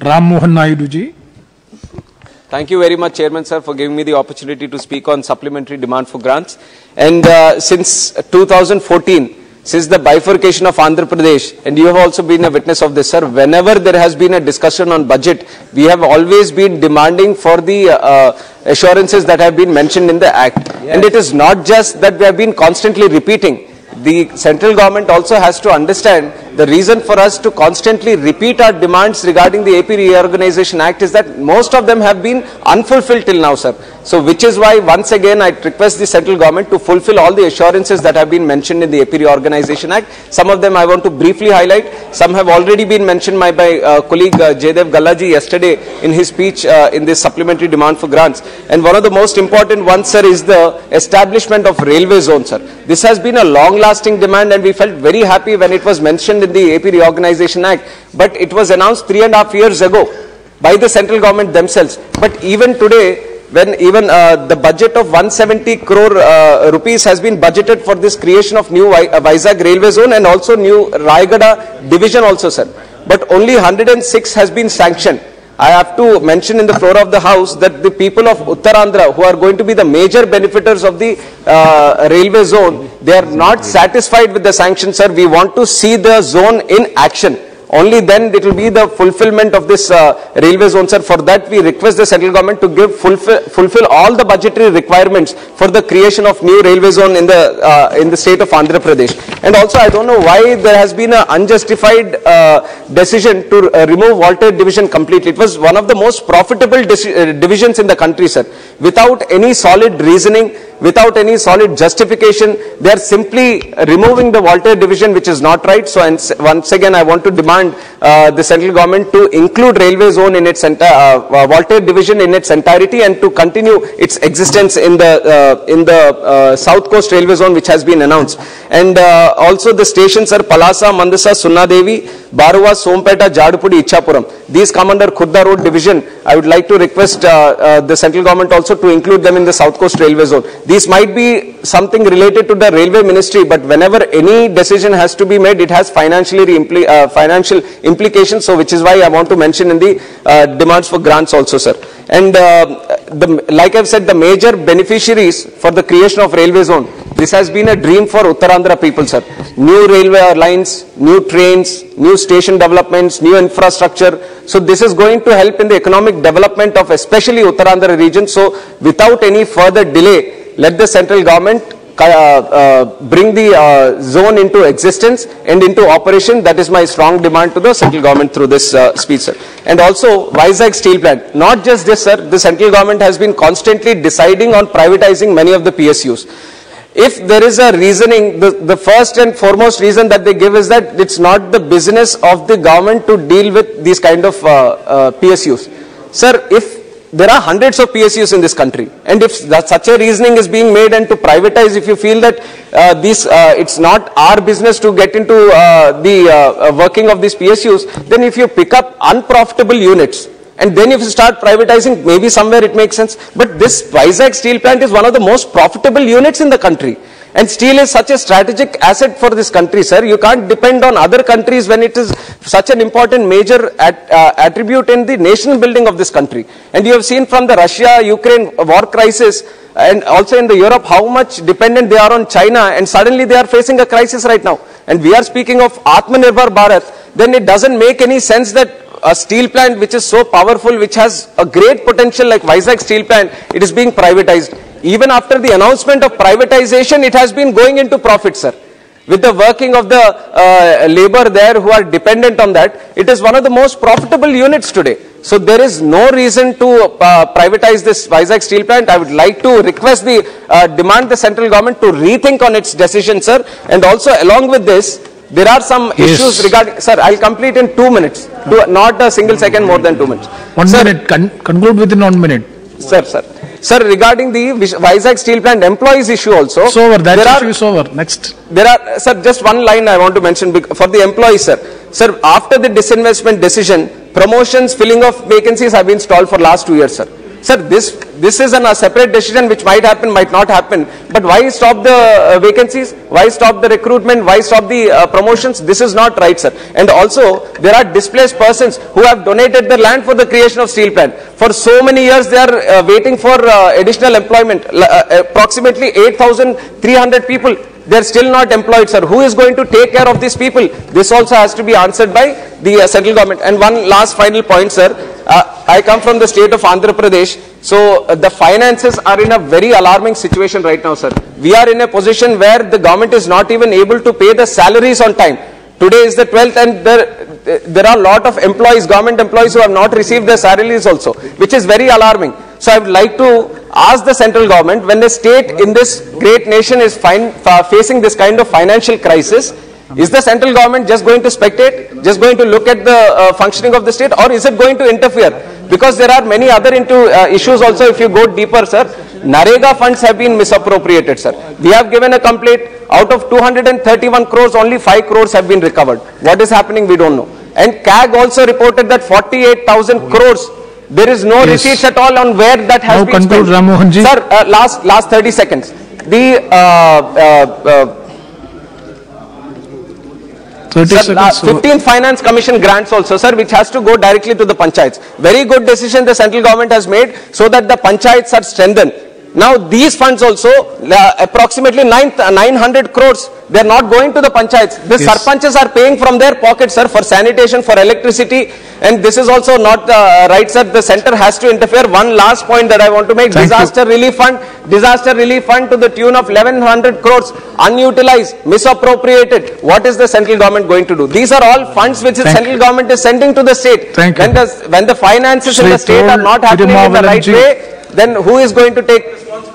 Mohan Naidu ji. Thank you very much, Chairman Sir, for giving me the opportunity to speak on supplementary demand for grants. And since 2014, since the bifurcation of Andhra Pradesh, and you have also been a witness of this, sir, whenever there has been a discussion on budget, we have always been demanding for the assurances that have been mentioned in the Act. Yes. And it is not just that we have been constantly repeating. The central government also has to understand the reason for us to constantly repeat our demands regarding the AP Reorganization Act is that most of them have been unfulfilled till now, sir. So which is why once again I request the central government to fulfill all the assurances that have been mentioned in the AP Reorganization Act. Some of them I want to briefly highlight. Some have already been mentioned by my colleague Jaidev Gallaji yesterday in his speech in this supplementary demand for grants. And one of the most important ones, sir, is the establishment of railway zone, sir. This has been a long-lasting demand and we felt very happy when it was mentioned in the AP Reorganization Act. But it was announced 3.5 years ago by the central government themselves. But even today, when even the budget of 170 crore rupees has been budgeted for this creation of new Vizag railway zone and also new Raigada division also, sir. But only 106 has been sanctioned. I have to mention in the floor of the House that the people of Uttarandhra, who are going to be the major benefiters of the railway zone, they are not satisfied with the sanction, sir. We want to see the zone in action. Only then it will be the fulfillment of this railway zone, sir. For that, we request the central government to give fulfill all the budgetary requirements for the creation of new railway zone in the state of Andhra Pradesh. And also, I don't know why there has been an unjustified decision to remove Walter division completely. It was one of the most profitable divisions in the country, sir. Without any solid reasoning, without any solid justification, they are simply removing the Walter division, which is not right. So, once again, I want to demand the central government to include railway zone in its Walter division in its entirety and to continue its existence in the South Coast railway zone, which has been announced. And also the stations are Palasa, Mandasa, Sunnadevi, Baruwa, Sompeta, Jadupudi, Ichapuram. These come under Khurda Road division. I would like to request the central government also to include them in the South Coast railway zone. These might be something related to the railway ministry, but whenever any decision has to be made, it has financial implications. So which is why I want to mention in the demands for grants also, sir. And like I've said, the major beneficiaries for the creation of railway zone, this has been a dream for Uttarandhra people, sir. New railway lines, new trains, new station developments, new infrastructure. So this is going to help in the economic development of especially Uttarandhra region. So without any further delay, let the central government bring the zone into existence and into operation. That is my strong demand to the central government through this speech, sir. And also Vizag steel plant. Not just this, sir. The central government has been constantly deciding on privatizing many of the PSUs. If there is a reasoning, the first and foremost reason that they give is that it's not the business of the government to deal with these kind of PSUs. Sir, if there are hundreds of PSUs in this country, and if such a reasoning is being made and to privatize, if you feel that it's not our business to get into the working of these PSUs, then if you pick up unprofitable units, and then if you start privatizing, maybe somewhere it makes sense. But this Vizag steel plant is one of the most profitable units in the country. And steel is such a strategic asset for this country, sir. You can't depend on other countries when it is such an important major attribute in the nation building of this country. And you have seen from the Russia-Ukraine war crisis and also in the Europe how much dependent they are on China, and suddenly they are facing a crisis right now. And we are speaking of Atmanirbhar Bharat, then it doesn't make any sense that a steel plant which is so powerful, which has a great potential like Vizag steel plant, it is being privatized. Even after the announcement of privatization, it has been going into profit, sir. With the working of the labor there who are dependent on that, it is one of the most profitable units today. So there is no reason to privatize this Vizag steel plant. I would like to request demand the central government to rethink on its decision, sir. And also along with this, there are some issues regarding, sir, I'll complete in 2 minutes, not a single second more than 2 minutes. 1 minute, conclude within 1 minute. Sir, regarding the Vizag steel plant employees issue also. It's over, that issue is over. Next. There are, sir, just one line I want to mention for the employees, sir. Sir, after the disinvestment decision, promotions, filling of vacancies have been stalled for last 2 years, sir. Sir, this is a separate decision which might happen, might not happen. But why stop the vacancies? Why stop the recruitment? Why stop the promotions? This is not right, sir. And also, there are displaced persons who have donated their land for the creation of steel plant. For so many years, they are waiting for additional employment. Approximately 8,300 people. They are still not employed, sir. Who is going to take care of these people? This also has to be answered by the central government. And one last final point, sir. I come from the state of Andhra Pradesh. So the finances are in a very alarming situation right now, sir. We are in a position where the government is not even able to pay the salaries on time. Today is the 12th and there are a lot of employees, government employees who have not received their salaries also, which is very alarming. So I would like to ask the central government, when the state in this great nation is facing this kind of financial crisis, is the central government just going to spectate, just going to look at the functioning of the state, or is it going to interfere? Because there are many other issues also if you go deeper, sir. Narega funds have been misappropriated, sir. We have given a complaint. Out of 231 crores, only 5 crores have been recovered. What is happening, we don't know. And CAG also reported that 48,000 crores, there is no receipts at all on where that has been spent. Ram Mohan ji. Sir, last 30 seconds. The 15th Finance Commission grants also, sir, which has to go directly to the panchayats. Very good decision the central government has made so that the panchayats are strengthened. Now these funds also, approximately 900 crores, they are not going to the panchayats. The sarpanches are paying from their pockets, sir, for sanitation, for electricity, and this is also not right, sir. The center has to interfere. One last point that I want to make: disaster relief fund to the tune of 1100 crores, unutilized, misappropriated. What is the central government going to do? These are all funds which the central government is sending to the state. When the finances in the state are not happening in the right way, then who is going to take responsibility?